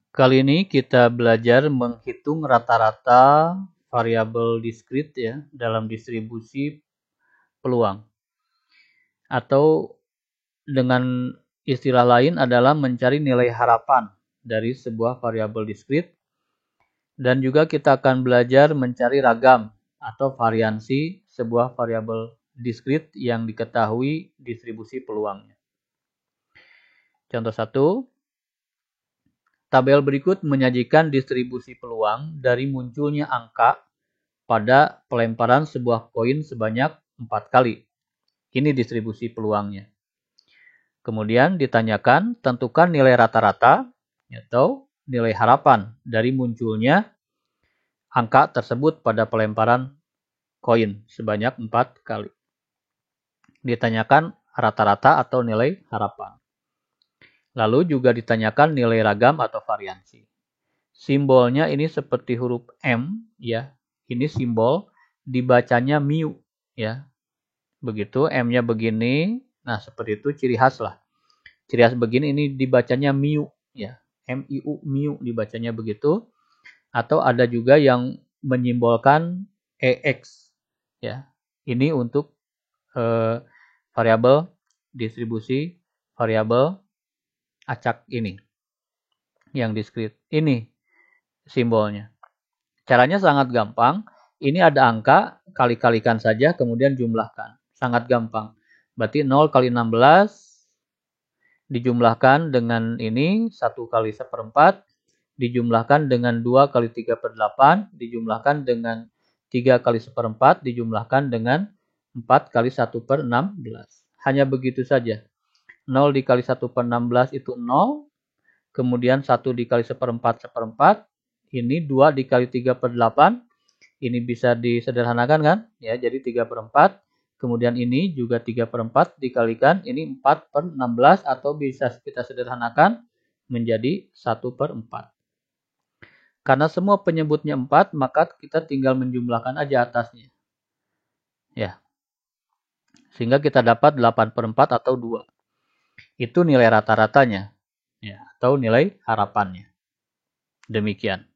Kali ini kita belajar menghitung rata-rata variabel diskrit ya dalam distribusi peluang. Atau dengan istilah lain adalah mencari nilai harapan dari sebuah variabel diskrit. Dan juga kita akan belajar mencari ragam atau variansi sebuah variabel diskrit yang diketahui distribusi peluangnya. Contoh 1. Tabel berikut menyajikan distribusi peluang dari munculnya angka pada pelemparan sebuah koin sebanyak 4 kali. Ini distribusi peluangnya. Kemudian ditanyakan, tentukan nilai rata-rata atau nilai harapan dari munculnya angka tersebut pada pelemparan koin sebanyak 4 kali. Ditanyakan rata-rata atau nilai harapan. Lalu juga ditanyakan nilai ragam atau variansi. Simbolnya ini seperti huruf M ya. Ini simbol dibacanya mu ya. Begitu M-nya begini. Nah, seperti itu ciri khas lah. Ciri khas begini ini dibacanya mu ya. M-I-U mu dibacanya begitu. Atau ada juga yang menyimbolkan EX ya. Ini untuk variabel distribusi variabel acak ini yang diskrit. Ini simbolnya. Caranya sangat gampang. Ini ada angka, kali-kalikan saja, kemudian jumlahkan. Sangat gampang. Berarti 0 kali 16 dijumlahkan dengan ini 1 kali 1/4, dijumlahkan dengan 2 kali 3/8, dijumlahkan dengan 3 kali 1/4, dijumlahkan dengan 4 kali 1/16. Hanya begitu saja. 0 dikali 1/16 itu 0. Kemudian 1 dikali 1/4, ini 2 dikali 3/8. Ini bisa disederhanakan kan? Ya, jadi 3/4. Kemudian ini juga 3/4 dikalikan. Ini 4/16 atau bisa kita sederhanakan menjadi 1/4. Karena semua penyebutnya 4, maka kita tinggal menjumlahkan aja atasnya. Ya. Sehingga kita dapat 8/4 atau 2. Itu nilai rata-ratanya. Ya, atau nilai harapannya. Demikian.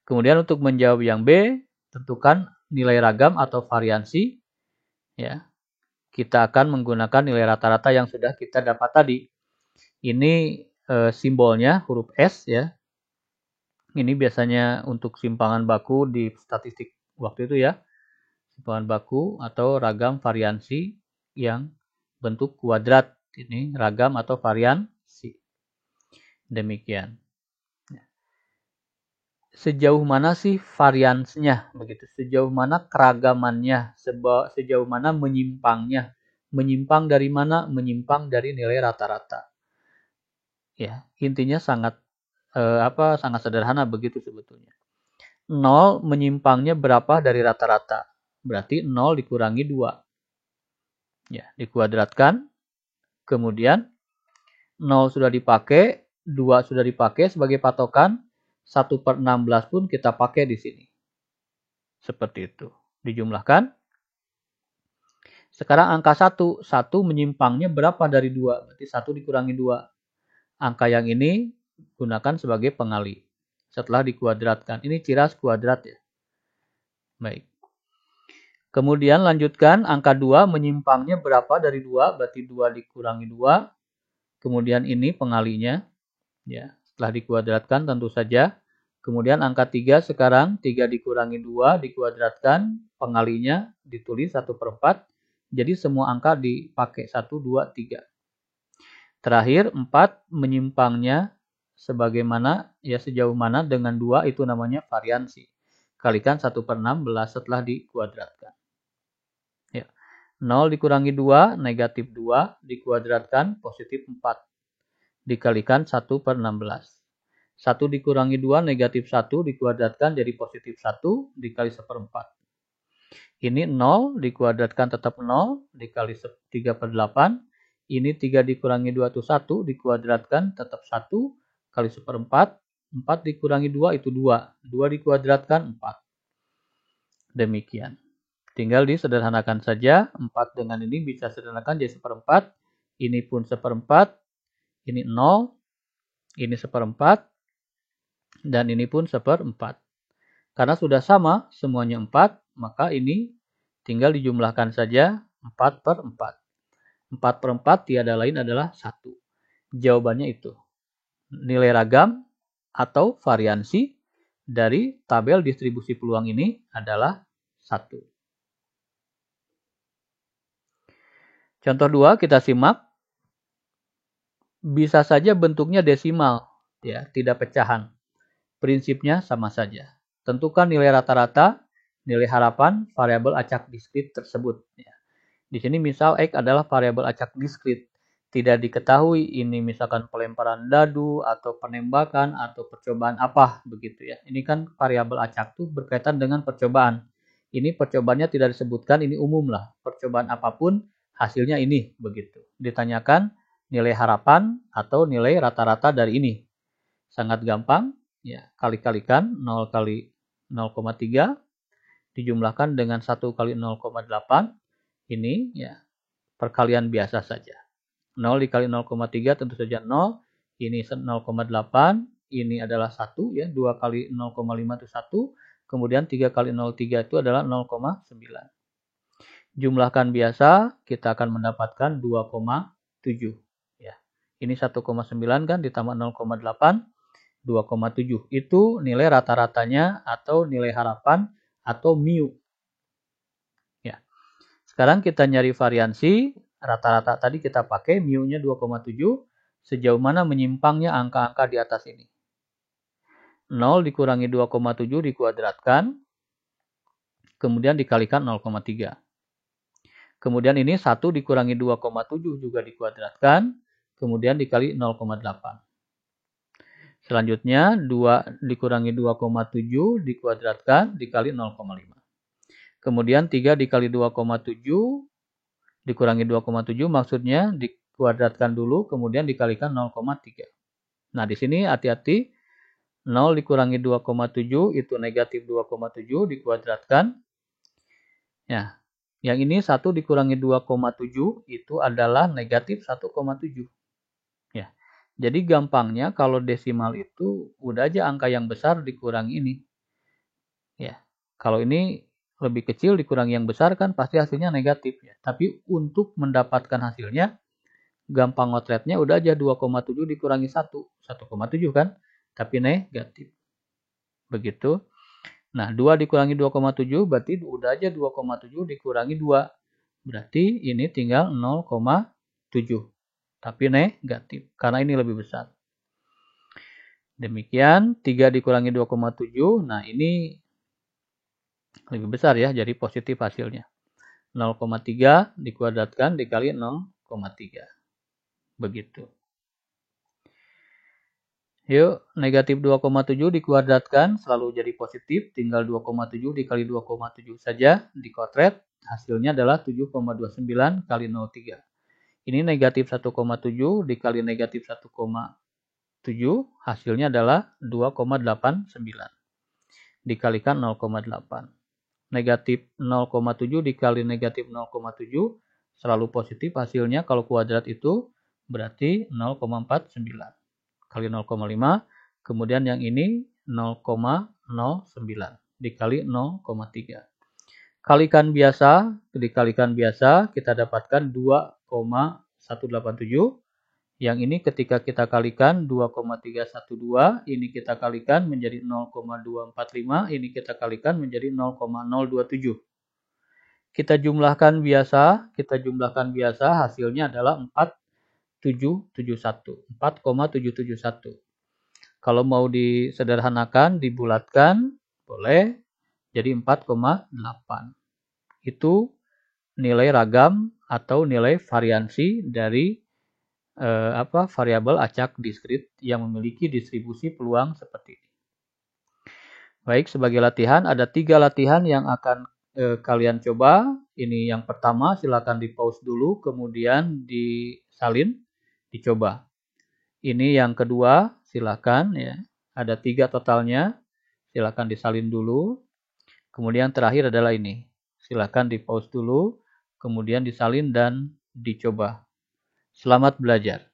Kemudian untuk menjawab yang B, tentukan nilai ragam atau variansi. Ya, kita akan menggunakan nilai rata-rata yang sudah kita dapat tadi. Ini simbolnya huruf S ya. Ini biasanya untuk simpangan baku di statistik waktu itu ya. Simpangan baku atau ragam variansi yang bentuk kuadrat. Ini ragam atau variansi. Demikian. Sejauh mana sih variansinya begitu, sejauh mana keragamannya, sejauh mana menyimpangnya, menyimpang dari mana, menyimpang dari nilai rata-rata. Ya, intinya sangat sangat sederhana begitu sebetulnya. 0 menyimpangnya berapa dari rata-rata? Berarti 0 dikurangi 2. Ya, dikuadratkan. Kemudian 0 sudah dipakai, 2 sudah dipakai sebagai patokan, 1/16 pun kita pakai di sini. Seperti itu. Dijumlahkan. Sekarang angka 1. 1 menyimpangnya berapa dari 2? Berarti 1 dikurangi 2. Angka yang ini gunakan sebagai pengali. Setelah dikuadratkan. Ini ciri khas kuadrat ya. Baik. Kemudian lanjutkan. Angka 2 menyimpangnya berapa dari 2? Berarti 2 dikurangi 2. Kemudian ini pengalinya. Ya. Setelah dikuadratkan tentu saja. Kemudian angka 3 sekarang 3 dikurangi 2 dikuadratkan, pengalinya ditulis 1/4. Jadi semua angka dipakai 1, 2, 3. Terakhir 4 menyimpangnya sebagaimana ya sejauh mana dengan 2 itu namanya variansi. Kalikan 1/16 setelah dikuadratkan. Ya. 0 dikurangi 2 negatif 2 dikuadratkan positif 4. Dikalikan 1/16. 1 dikurangi 2 negatif 1 dikuadratkan jadi positif 1 dikali 1/4. Ini 0 dikuadratkan tetap 0 dikali 3/8. Ini 3 dikurangi 2 itu 1 dikuadratkan tetap 1 kali 1/4. 4 dikurangi 2 itu 2. 2 dikuadratkan 4. Demikian. Tinggal disederhanakan saja. 4 dengan ini bisa sederhanakan jadi 1/4. Ini pun 1/4. Ini 0. Ini 1/4. Dan ini pun 1/4. Karena sudah sama, semuanya 4, maka ini tinggal dijumlahkan saja 4/4. 4/4 tiada lain adalah 1. Jawabannya itu. Nilai ragam atau variansi dari tabel distribusi peluang ini adalah 1. Contoh 2 kita simak. Bisa saja bentuknya desimal, ya, tidak pecahan. Prinsipnya sama saja. Tentukan nilai rata-rata, nilai harapan, variabel acak diskrit tersebut. Ya. Di sini misal X adalah variabel acak diskrit. Tidak diketahui ini misalkan pelemparan dadu, atau penembakan, atau percobaan apa, begitu ya. Ini kan variabel acak itu berkaitan dengan percobaan. Ini percobaannya tidak disebutkan, ini umum lah. Percobaan apapun, hasilnya ini, begitu. Ditanyakan nilai harapan atau nilai rata-rata dari ini. Sangat gampang, ya, kali-kalikan 0 kali 0,3 dijumlahkan dengan 1 kali 0,8. Ini ya perkalian biasa saja. 0 dikali 0,3 tentu saja 0. Ini 0,8. Ini adalah 1 ya. 2 kali 0,5 itu 1. Kemudian 3 kali 0,3 itu adalah 0,9. Jumlahkan biasa, kita akan mendapatkan 2,7. Ya. Ini 1,9 kan ditambah 0,8. 2,7 itu nilai rata-ratanya atau nilai harapan atau mu. Ya. Sekarang kita nyari variansi, rata-rata tadi kita pakai mu-nya 2,7, sejauh mana menyimpangnya angka-angka di atas ini. 0 dikurangi 2,7 dikuadratkan, kemudian dikalikan 0,3. Kemudian ini 1 dikurangi 2,7 juga dikuadratkan, kemudian dikali 0,8. Selanjutnya 2 dikurangi 2,7 dikuadratkan dikali 0,5. Kemudian 3 dikali 2,7 dikurangi 2,7 maksudnya dikuadratkan dulu kemudian dikalikan 0,3. Nah di sini hati-hati 0 dikurangi 2,7 itu negatif 2,7 dikuadratkan. Ya, yang ini 1 dikurangi 2,7 itu adalah negatif 1,7. Ya. Jadi gampangnya kalau desimal itu udah aja angka yang besar dikurangi ini. Ya. Kalau ini lebih kecil dikurangi yang besar kan pasti hasilnya negatif ya. Tapi untuk mendapatkan hasilnya gampang ngotretnya udah aja 2,7 dikurangi 1. 1,7 kan? Tapi negatif. Begitu. Nah, 2 dikurangi 2,7 berarti udah aja 2,7 dikurangi 2. Berarti ini tinggal 0,7. Tapi negatif, karena ini lebih besar. Demikian, 3 dikurangi 2,7, nah ini lebih besar ya, jadi positif hasilnya. 0,3 dikuadratkan dikali 0,3. Begitu. Yuk, negatif 2,7 dikuadratkan selalu jadi positif, tinggal 2,7 dikali 2,7 saja, dikotret, hasilnya adalah 7,29 kali 0,3. Ini negatif 1,7 dikali negatif 1,7 hasilnya adalah 2,89 dikalikan 0,8. Negatif 0,7 dikali negatif 0,7 selalu positif hasilnya kalau kuadrat itu berarti 0,49 kali 0,5 kemudian yang ini 0,09 dikali 0,3. Kalikan biasa, dikalikan biasa kita dapatkan 2,187. Yang ini ketika kita kalikan 2,312, ini kita kalikan menjadi 0,245, ini kita kalikan menjadi 0,027. Kita jumlahkan biasa, hasilnya adalah 4,771. 4,771. Kalau mau disederhanakan, dibulatkan, boleh jadi 4,8. Itu nilai ragam atau nilai variansi dari variabel acak diskrit yang memiliki distribusi peluang seperti ini. Baik, sebagai latihan ada 3 latihan yang akan kalian coba. Ini yang pertama, silakan di pause dulu, kemudian disalin, dicoba. Ini yang kedua, silakan ya. Ada 3 totalnya, silakan disalin dulu. Kemudian terakhir adalah ini. Silakan di pause dulu, kemudian disalin dan dicoba. Selamat belajar.